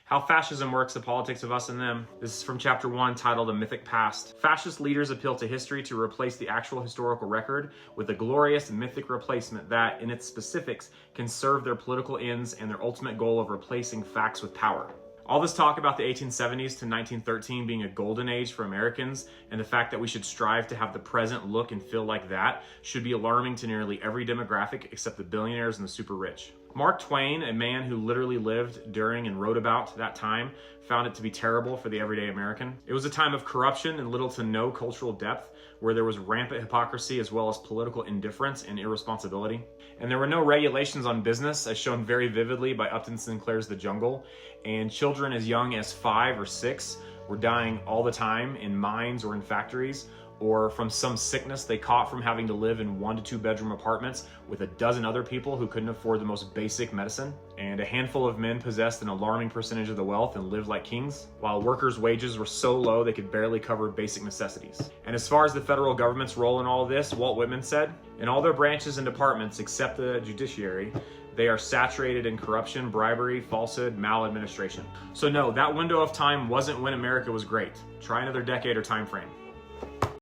How Fascism Works, the Politics of Us and Them. This is from chapter 1, titled A Mythic Past. Fascist leaders appeal to history to replace the actual historical record with a glorious mythic replacement that, in its specifics, can serve their political ends and their ultimate goal of replacing facts with power. All this talk about the 1870s to 1913 being a golden age for Americans and the fact that we should strive to have the present look and feel like that should be alarming to nearly every demographic except the billionaires and the super rich. Mark Twain, a man who literally lived during and wrote about that time, found it to be terrible for the everyday American. It was a time of corruption and little to no cultural depth, where there was rampant hypocrisy as well as political indifference and irresponsibility. And there were no regulations on business, as shown very vividly by Upton Sinclair's The Jungle, and children as young as 5 or 6 were dying all the time in mines or in factories, or from some sickness they caught from having to live in 1 to 2 bedroom apartments with a dozen other people who couldn't afford the most basic medicine. And a handful of men possessed an alarming percentage of the wealth and lived like kings, while workers' wages were so low they could barely cover basic necessities. And as far as the federal government's role in all of this, Walt Whitman said, in all their branches and departments except the judiciary, they are saturated in corruption, bribery, falsehood, maladministration. So no, that window of time wasn't when America was great. Try another decade or time frame.